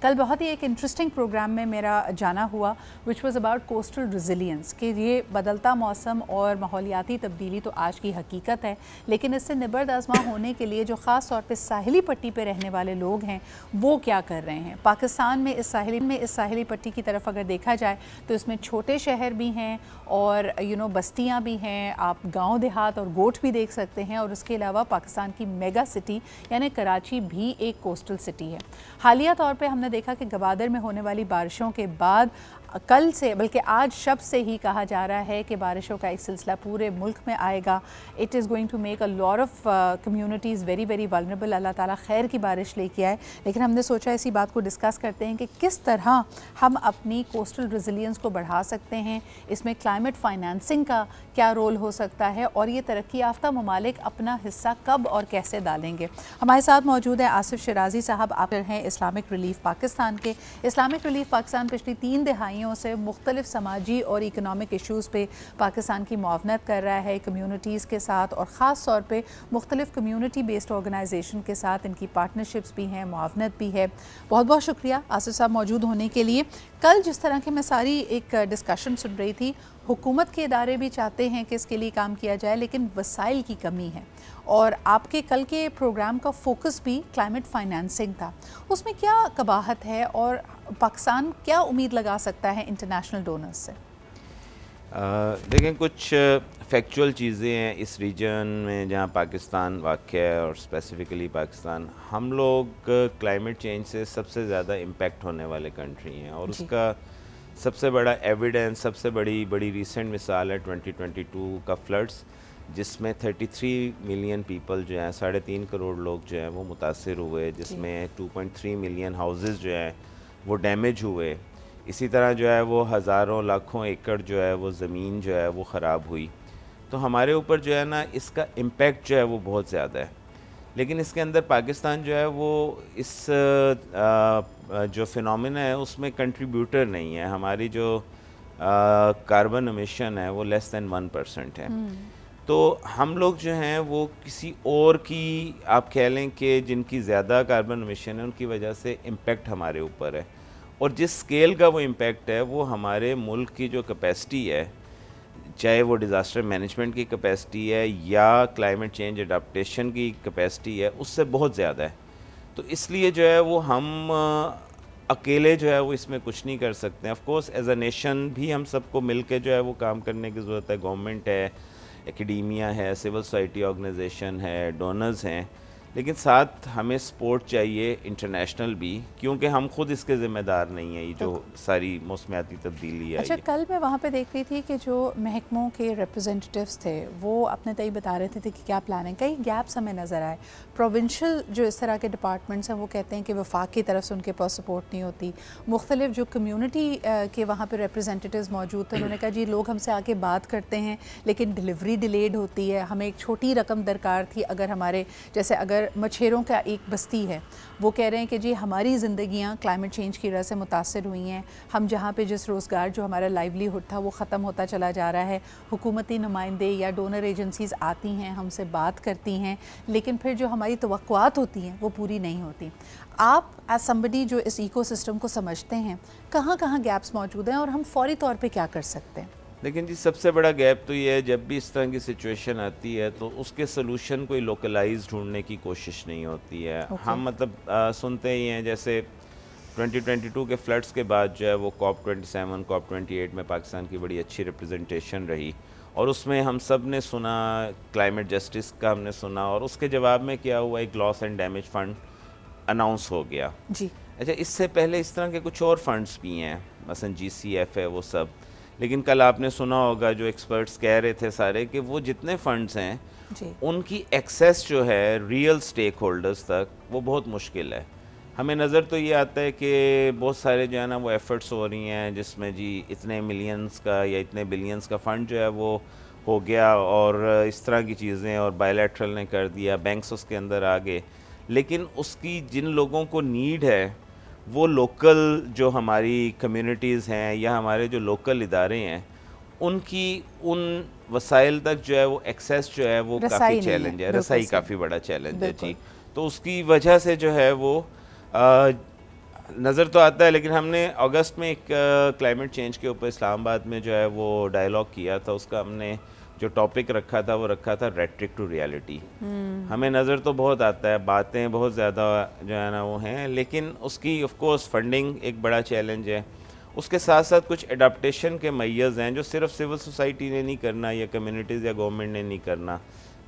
कल बहुत ही एक इंटरेस्टिंग प्रोग्राम में मेरा जाना हुआ विच वाज़ अबाउट कोस्टल रेजिलियंस कि ये बदलता मौसम और माहौलियाती तब्दीली तो आज की हकीकत है, लेकिन इससे निबर्द आज़मा होने के लिए जो ख़ास तौर पे साहिली पट्टी पे रहने वाले लोग हैं वो क्या कर रहे हैं। पाकिस्तान में इस साहिली पट्टी की तरफ अगर देखा जाए तो इसमें छोटे शहर भी हैं और बस्तियाँ भी हैं, आप गाँव देहात और गोठ भी देख सकते हैं, और उसके अलावा पाकिस्तान की मेगा सिटी यानी कराची भी एक कोस्टल सिटी है। हालिया तौर पे हमने देखा कि गवादर में होने वाली बारिशों के बाद कल से बल्कि आज शब से ही कहा जा रहा है कि बारिशों का एक सिलसिला पूरे मुल्क में आएगा। It is going to make a lot of communities very very vulnerable. अल्लाह ताला खैर की बारिश लेके आए। लेकिन हमने सोचा इसी बात को डिस्कस करते हैं कि किस तरह हम अपनी कोस्टल रेजिलियंस को बढ़ा सकते हैं, इसमें क्लाइमेट फाइनेंसिंग का क्या रोल हो सकता है और ये तरक्की याफ्ता ममालिक अपना हिस्सा कब और कैसे डालेंगे। हमारे साथ मौजूद है आसिफ शिराजी साहब, आप हैं इस्लामिक रिलीफ पाकिस्तान के। इस्लामिक रिलीफ पाकिस्तान पिछली 3 दिहाइयों से मुख्तलिफ समाजी और इकनॉमिक इशूज़ पे पाकिस्तान की मुआवनत कर रहा है कम्यूनिटीज़ के साथ, और ख़ास तौर पे मुख्तलिफ कम्यूनिटी बेस्ड ऑर्गेनाइजेशन के साथ इनकी पार्टनरशिप्स भी हैं, मुआवनत भी है। बहुत बहुत शुक्रिया आसिफ साहब मौजूद होने के लिए। कल जिस तरह के मैं सारी एक डिस्कशन सुन रही थी, हुकूमत के इदारे भी चाहते हैं कि इसके लिए काम किया जाए, लेकिन वसाइल की कमी है, और आपके कल के प्रोग्राम का फोकस भी क्लाइमेट फाइनेंसिंग था। उसमें क्या कबाहत है और पाकिस्तान क्या उम्मीद लगा सकता है इंटरनेशनल डोनर्स से? देखें, कुछ फैक्चुअल चीज़ें हैं इस रीजन में जहाँ पाकिस्तान वाक़ है, और स्पेसिफ़िकली पाकिस्तान, हम लोग क्लाइमेट चेंज से सबसे ज़्यादा इम्पेक्ट होने वाले कंट्री हैं, और उसका सबसे बड़ा एविडेंस, सबसे बड़ी रीसेंट मिसाल है 2022 का फ्लड्स, जिसमें 33 मिलियन पीपल जो हैं, 3.5 करोड़ लोग जो हैं वो मुतासिर हुए, जिसमें 2.3 मिलियन हाउसेस जो हैं वो डैमेज हुए। इसी तरह जो है वो हज़ारों लाखों एकड़ जो है वो ज़मीन जो है वो ख़राब हुई। तो हमारे ऊपर जो है ना इसका इम्पेक्ट जो है वो बहुत ज़्यादा है, लेकिन इसके अंदर पाकिस्तान जो है वो इस जो फिनोमिना है उसमें कंट्रीब्यूटर नहीं है। हमारी जो कार्बन एमिशन है वो लेस दैन 1% है। तो हम लोग जो हैं वो किसी और की, आप कह लें कि जिनकी ज़्यादा कार्बन एमिशन है उनकी वजह से इम्पेक्ट हमारे ऊपर है, और जिस स्केल का वो इम्पेक्ट है वो हमारे मुल्क की जो कैपेसिटी है, चाहे वो डिज़ास्टर मैनेजमेंट की कैपेसिटी है या क्लाइमेट चेंज अडाप्टेशन की कैपेसिटी है, उससे बहुत ज़्यादा है। तो इसलिए जो है वो हम अकेले जो है वो इसमें कुछ नहीं कर सकते हैं। Of course as a nation भी हम सबको मिल के जो है वो काम करने की ज़रूरत है। गवर्नमेंट है, एकेडेमिया है, सिविल सोसाइटी ऑर्गेनाइजेशन है, डोनर्स हैं, लेकिन साथ हमें सपोर्ट चाहिए इंटरनेशनल भी, क्योंकि हम खुद इसके ज़िम्मेदार नहीं है। ये जो सारी मौसमियाती तब्दीली है। अच्छा, कल मैं वहाँ पे देख रही थी कि जो महकमों के रिप्रेजेंटेटिव्स थे वो अपने तय बता रहे थे कि क्या प्लान है। कई गैप्स हमें नज़र आए। प्रोविंशियल जो इस तरह के डिपार्टमेंट्स हैं वो कहते हैं कि वफाक की तरफ से उनके पास सपोर्ट नहीं होती। मुख्तलिफ जो कम्यूनिटी के वहाँ पर रिप्रेजेंटेटिव्स मौजूद थे, उन्होंने कहा जी लोग हमसे आके बात करते हैं लेकिन डिलीवरी डिलेड होती है, हमें एक छोटी रकम दरकार थी। अगर हमारे जैसे अगर मछेरों का एक बस्ती है, वो कह रहे हैं कि जी हमारी ज़िंदगियाँ क्लाइमेट चेंज की वजह से मुतासर हुई हैं, हम जहाँ पे जिस रोज़गार जो हमारा लाइवलीहुड था वो ख़त्म होता चला जा रहा है। हुकूमती नुमाइंदे या डोनर एजेंसीज़ आती हैं, हमसे बात करती हैं, लेकिन फिर जो हमारी तवक्कुआत होती हैं वो पूरी नहीं होती। आप एज समबडी जो इस इकोसिस्टम को समझते हैं, कहाँ कहाँ गैप्स मौजूद हैं और हम फौरी तौर पर क्या कर सकते हैं? लेकिन जी सबसे बड़ा गैप तो ये है, जब भी इस तरह की सिचुएशन आती है तो उसके सोल्यूशन कोई लोकलाइज ढूंढने की कोशिश नहीं होती है। हम मतलब सुनते ही हैं, जैसे 2022 के फ्लड्स के बाद जो है वो COP27, COP28 में पाकिस्तान की बड़ी अच्छी रिप्रेजेंटेशन रही, और उसमें हम सब ने सुना क्लाइमेट जस्टिस का, हमने सुना, और उसके जवाब में क्या हुआ, एक loss and damage fund announce हो गया जी। अच्छा, इससे पहले इस तरह के कुछ और फंड्स भी हैं, मसलन GCF है, वो सब। लेकिन कल आपने सुना होगा जो एक्सपर्ट्स कह रहे थे सारे कि वो जितने फंड्स हैं जी, उनकी एक्सेस जो है रियल स्टेक होल्डर्स तक वो बहुत मुश्किल है। हमें नज़र तो ये आता है कि बहुत सारे जो है ना वो एफ़र्ट्स हो रही हैं जिसमें जी इतने मिलियंस का या इतने बिलियंस का फ़ंड जो है वो हो गया, और इस तरह की चीज़ें, और बायलैटरल ने कर दिया, बैंक्स उसके अंदर आ गए। लेकिन उसकी जिन लोगों को नीड है वो लोकल जो हमारी कम्युनिटीज़ हैं या हमारे जो लोकल इदारे हैं, उनकी उन वसाइल तक जो है वो एक्सेस जो है वो काफ़ी चैलेंज है, रसाई काफ़ी बड़ा चैलेंज है जी। तो उसकी वजह से जो है वो नज़र तो आता है, लेकिन हमने अगस्त में एक क्लाइमेट चेंज के ऊपर इस्लामाबाद में जो है वो डायलॉग किया था। उसका हमने जो टॉपिक रखा था वो रखा था रेट्रिक टू रियलिटी। हमें नज़र तो बहुत आता है, बातें बहुत ज़्यादा जो है ना वो हैं, लेकिन उसकी ऑफ कोर्स फंडिंग एक बड़ा चैलेंज है। उसके साथ साथ कुछ एडाप्टेशन के मैयर्स हैं जो सिर्फ सिविल सोसाइटी ने नहीं करना या कम्युनिटीज़ या गवर्नमेंट ने नहीं करना,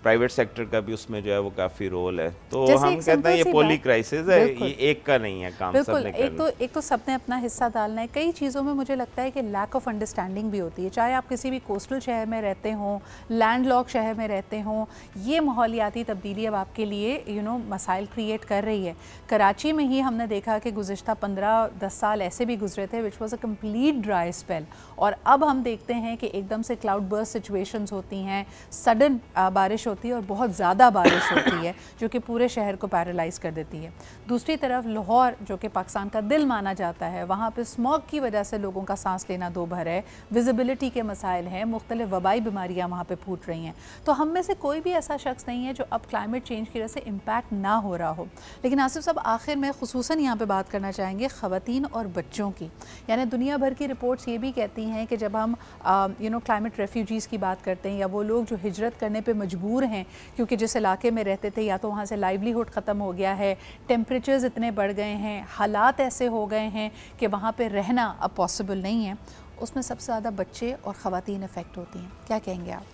प्राइवेट सेक्टर का भी उसमें जो है वो काफ़ी रोल है। तो हम कहते हैं ये पॉली क्राइसिस है, ये एक का नहीं है काम, सबने करना। एक तो सबने अपना हिस्सा डालना है। कई चीज़ों में मुझे लगता है कि लैक ऑफ अंडरस्टैंडिंग भी होती है, चाहे आप किसी भी कोस्टल शहर में रहते हों, लैंडलॉक शहर में रहते हों। ये माहौलियाती तब्दीली अब आपके लिए मसाइल क्रिएट कर रही है। कराची में ही हमने देखा कि गुज़िश्ता 15-10 साल ऐसे भी गुजरे थे which was a complete dry spell, और अब हम देखते हैं कि एकदम से क्लाउड बर्स्ट सिचुएशंस होती हैं, सडन बारिश होती है और बहुत ज़्यादा बारिश होती है जो कि पूरे शहर को पैरालाइज कर देती है। दूसरी तरफ लाहौर जो कि पाकिस्तान का दिल माना जाता है, वहाँ पे स्मॉग की वजह से लोगों का सांस लेना दो भर है, विजिबिलिटी के मसाइल हैं, मुख्तलिफ वबाई बीमारियाँ वहाँ पे फूट रही हैं। तो हम में से कोई भी ऐसा शख्स नहीं है जो अब क्लाइमेट चेंज की वजह से इम्पैक्ट ना हो रहा हो। लेकिन आसिफ साहब, आखिर में खुसूसन यहाँ पर बात करना चाहेंगे ख़वातीन और बच्चों की। यानी दुनिया भर की रिपोर्ट्स ये भी कहती हैं कि जब हम क्लाइमेट रेफ्यूजीज़ की बात करते हैं या वो लोग जो हिजरत करने पर मजबूर हैं क्योंकि जिस इलाके में रहते थे या तो वहाँ से लाइवलीहुड ख़त्म हो गया है, टेम्परेचर्स इतने बढ़ गए हैं, हालात ऐसे हो गए हैं कि वहाँ पे रहना अब पॉसिबल नहीं है, उसमें सबसे ज़्यादा बच्चे और ख़वातीन इफ़ेक्ट होती हैं। क्या कहेंगे आप?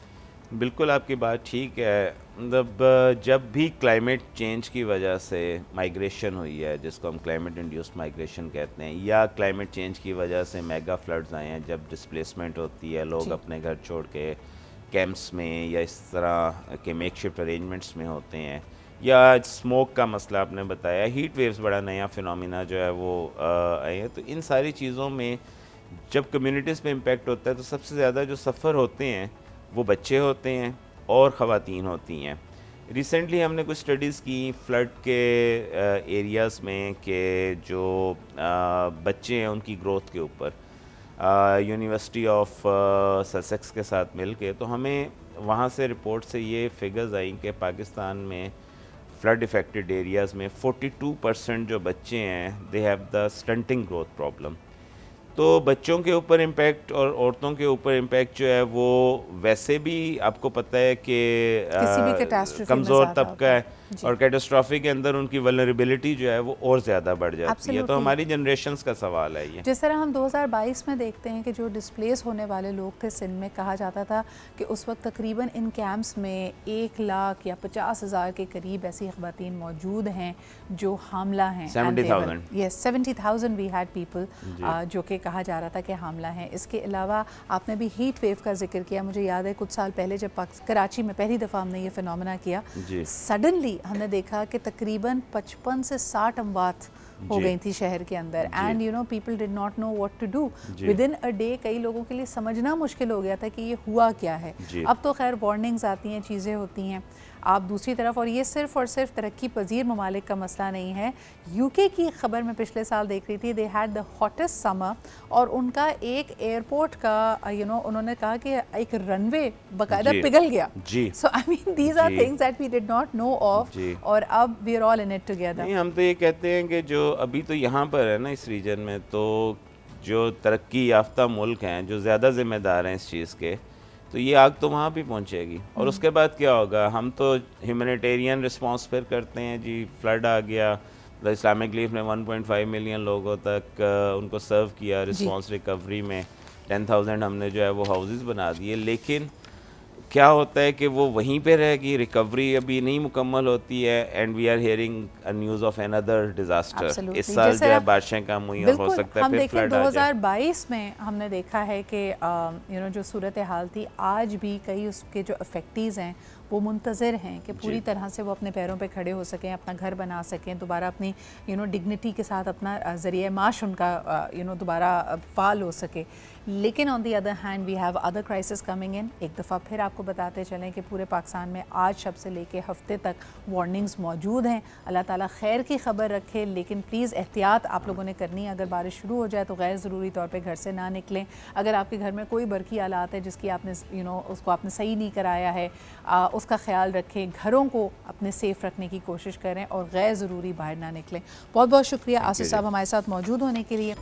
बिल्कुल आपकी बात ठीक है। मतलब जब भी क्लाइमेट चेंज की वजह से माइग्रेशन हुई है, जिसको हम क्लाइमेट इंड्यूस्ड माइग्रेशन कहते हैं, या क्लाइमेट चेंज की वजह से मेगा फ्लड्स आए हैं, जब डिस्प्लेसमेंट होती है, लोग अपने घर छोड़ के कैंप्स में या इस तरह के मेकशिफ्ट अरेंजमेंट्स में होते हैं, या स्मोक का मसला आपने बताया, हीट वेव्स बड़ा नया फिनोमिना जो है वो आए हैं। तो इन सारी चीज़ों में जब कम्युनिटीज़ पे इम्पेक्ट होता है तो सबसे ज़्यादा जो सफ़र होते हैं वो बच्चे होते हैं और ख़वातीन होती हैं। रिसेंटली हमने कुछ स्टडीज़ की फ्लड के एरियाज़ में कि जो बच्चे हैं उनकी ग्रोथ के ऊपर, यूनिवर्सिटी ऑफ ससेक्स के साथ मिल के, तो हमें वहाँ से रिपोर्ट से ये फिगर्स आई कि पाकिस्तान में फ्लड इफ़ेक्टेड एरियाज़ में 42% जो बच्चे हैं they have the stunting growth problem. तो बच्चों के ऊपर इम्पैक्ट और औरतों के ऊपर इम्पैक्ट जो है वो वैसे भी आपको पता है कि कमज़ोर तबका है और कैटास्ट्रॉफी के अंदर उनकी वल्नरेबिलिटी जो है वो और ज़्यादा बढ़ जाती है। तो हमारी जनरेशंस का सवाल है ये। जिस तरह हम 2022 में देखते हैं कि जो डिस्प्लेस होने वाले लोग थे सिंध में, कहा जाता था कि उस वक्त तकरीबन इन कैंप्स में 1 लाख या 50,000 के करीब ऐसी ख़वातीन मौजूद हैं जो हामला हैं। 70,000 वी हैड पीपल जो कि कहा जा रहा था कि हामला हैं। इसके अलावा आपने भी हीट वेव का जिक्र किया। मुझे याद है कुछ साल पहले जब कराची में पहली दफ़ा हमने ये फिनोमेना किया, सडनली हमने देखा कि तकरीबन 55 से 60 अमवात हो गई थी शहर के अंदर, and people did not know what to do with in a day. कई लोगों के लिए समझना मुश्किल हो गया था कि ये हुआ क्या है। अब तो खैर वार्निंग्स आती हैं, चीज़ें होती हैं। आप दूसरी तरफ, और ये सिर्फ और सिर्फ तरक्की पजीर ममालिक का मसला नहीं है, यूके की खबर में पिछले साल देख रही थी, they had the hottest summer, और उनका एक एयरपोर्ट का उन्होंने कहा कि एक रनवे बाकायदा पिघल गया। So I mean these are things that we did not know of, और अब we are all in it together. हम तो ये कहते हैं कि जो अभी तो यहाँ पर है ना इस रीजन में, तो जो तरक्की याफ्ता मुल्क हैं जो ज़्यादा ज़िम्मेदार हैं इस चीज़ के, तो ये आग तो वहाँ भी पहुँचेगी। और उसके बाद क्या होगा? हम तो ह्यूमैनिटेरियन रिस्पांस फिर करते हैं जी, फ्लड आ गया, द इस्लामिक रिलीफ ने 1.5 मिलियन लोगों तक उनको सर्व किया रिस्पांस रिकवरी में। 10,000 हमने जो है वो हाउसेस बना दिए, लेकिन क्या होता है कि वो वहीं पे रहेगी, रिकवरी अभी नहीं मुकम्मल होती है, and we are hearing a news of another disaster. इस साल जो है बारिशें कम हुई और हो सकता है फिर फ्लड आ जाए। 2022 में हमने देखा है कि जो सूरत हाल थी, आज भी कई उसके जो अफेक्टीज़ हैं वो मुंतज़िर हैं कि पूरी तरह से वो अपने पैरों पे खड़े हो सकें, अपना घर बना सकें, दोबारा अपनी डिग्निटी के साथ अपना ज़रिया माश उनका दोबारा फाल हो सके। लेकिन on the other hand we have other crisis coming in. एक दफ़ा फिर आपको बताते चलें कि पूरे पाकिस्तान में आज शब से लेके हफ्ते तक वार्निंग्स मौजूद हैं। अल्लाह ताला खैर की खबर रखे, लेकिन प्लीज़ एहतियात आप लोगों ने करनी है। अगर बारिश शुरू हो जाए तो गैर ज़रूरी तौर पर घर से ना निकलें। अगर आपके घर में कोई बरकी आलात है जिसकी आपने उसको आपने सही नहीं कराया है, उसका ख्याल रखें, घरों को अपने सेफ़ रखने की कोशिश करें और गैर ज़रूरी बाहर ना निकलें। बहुत बहुत शुक्रिया आसिफ साहब हमारे साथ मौजूद होने के लिए।